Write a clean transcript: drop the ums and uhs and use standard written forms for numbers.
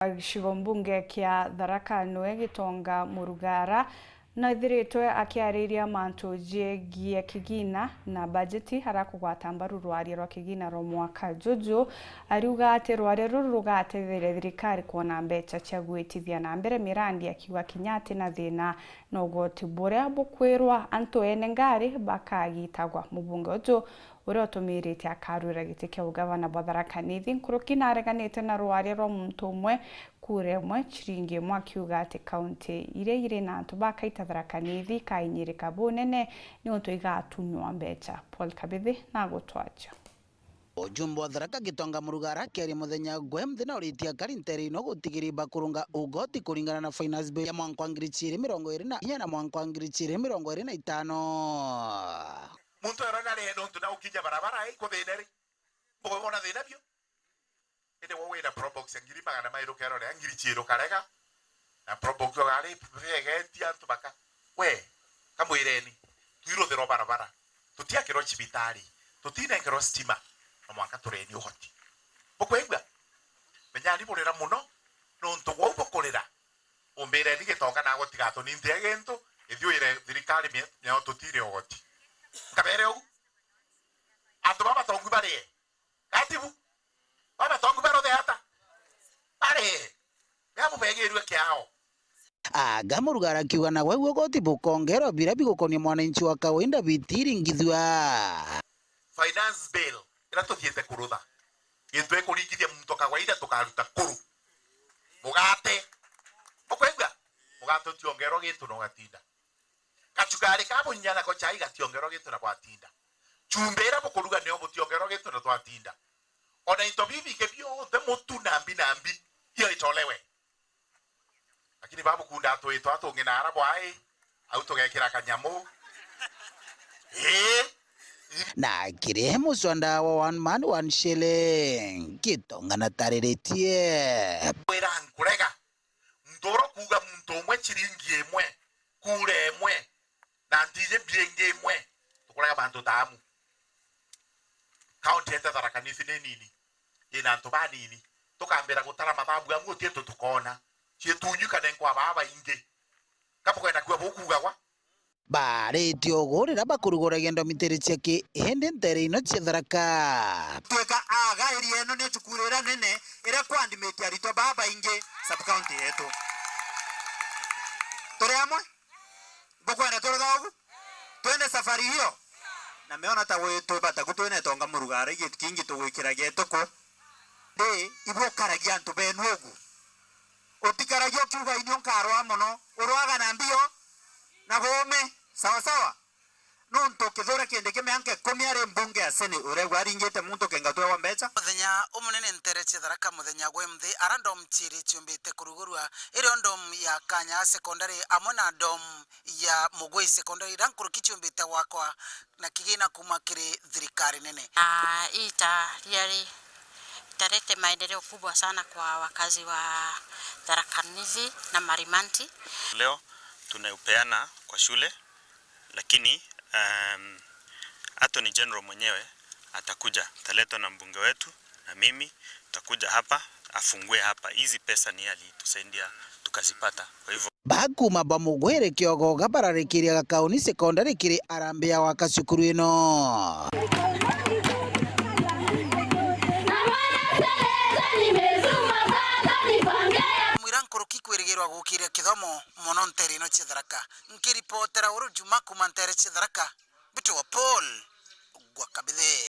Gĩcigo mbunge kĩa Tharaka Niwe Gitonga Murugara na thiritwe akiarĩria mantu njegie kigina na bajeti harakugwata mbaru rwaria rwa kigina ro mwaka juju ariuga ati rwaria ruru rugateithĩrĩria thirikari kuona mbeca cia gwĩtithia na mbere mirandi akiuga kinyati na thina na ugoti buria bukwirwa antu ene ngari bakagitagwa. Mubunge ucio uria utumirite akarwira giti kia ugavana bwa Tharaka Nithi nkuruki na areganite na rwaria rwa muntu umwe kure mwe chiringi imwe akiuga ati kaunti iria iri na antu bakaita Tharaka Nithi kainyirika bunene ni untu igatunywa mbeca. Paul Kabithi na gutwacha Ujumbe wa Tharaka Gitonga Murugara kiari muthenya gwe mthina uritia karinteri no gutigiriba kurunga ugoti kuringana na finance bill ya mwaka wa 2024 na mwaka wa 2025. Muntu arana rendo tuna ukija barabara iko thineri mbo bona thina bio ende wo wira probox ngiri magana mairo kero le ngiri chiro karega na probox gari vegeti antu baka we kamwireni twiro thero barabara tutia kero chibitari tutina kero stima na mwaka tureni uhoti bokwegwa menyani borera muno no ntu wo bokorera ombere ni Gitonga na gotigato ni ntegento ithio ire thirikari me tutire uhoti kabere ugu atu baba tongu bare katibu baba tongu baro de hata bare gamu begerwe kyao Aga Murugara akiuga na wewe goti bukongero bira bigukonia mwananchi wa kawaida bitiringithwa finance bill ira tuthiete kurutha gitwe kurigithia muntu kawaida tukaruta kuru mugate okwegwa mugate tiongero gitu no gatinda kachugari kabo nyana ko chai gationgero gitu na kwatinda chumbera bukuruga ne obutiongero gitu na twatinda ona into bibi ke bio de mutu nambi hiyo itolewe lakini babu kunda to atungi na arabo ai au tugekira kanyamu na kire musonda wa one man one shilling Gitonga na tariretie wera nkurega ndoro kuga muntu mwe chiringi emwe kure emwe na ndije bienge emwe tukurega bantu tamu kaunti ya Tharaka Nithi nini ina antu banini tukambira gutara mathabu amwe tietu tukona chietunyuka nenkwa baba inge kapo kwenda kwa bukuga kwa barĩte ũgũrĩra bakurugũragia ndomitĩrĩ ciake hĩndĩ ntere ino cia Tharaka tweka agaĩri eno nĩ chukurĩra nene ĩrĩa kwandimĩte arito baba inge sub county yetu tũrĩ amwe bukwenda tũrũthogu twende safari hiyo na meona ta wetu bataku twene Tonga Murugara kingi tugwikiragia tuko ndi ibukaragia antu benu ugu utikaragia kiuga inyo nkarwa muno urwaga na mbio na gome sawa sawa no ntokethora kende kemeanke komiare mbunge asene uregwa ringete muntu kengatwe wa mbeca muthenya umunene ntere cia Tharaka muthenya gwe mthi arando mchiri chumbite kurugurwa ire ndom ya Kanya secondary amwe na ndom ya Mugwei secondary rankuru kichumbite wakwa na kigina kumakire thirikari nene really italete maendeleo kubwa sana kwa wakazi wa Tharaka Nithi na Marimanti. Leo tunaupeana kwa shule lakini Attorney General mwenyewe atakuja, taletwa na mbunge wetu na mimi tutakuja hapa afungue hapa. Hizi pesa ni alitusaidia tukazipata. Kwa hivyo bakuma bamugwere kiogo gabararikiria gakauni secondary kiri arambia wa kasukuru ino kwirigirwa gukire kithomo muno ntere ino cia Tharaka nkiripotera uru Juma kuma ntere cia Tharaka bitu wa Paul Gwakabithe.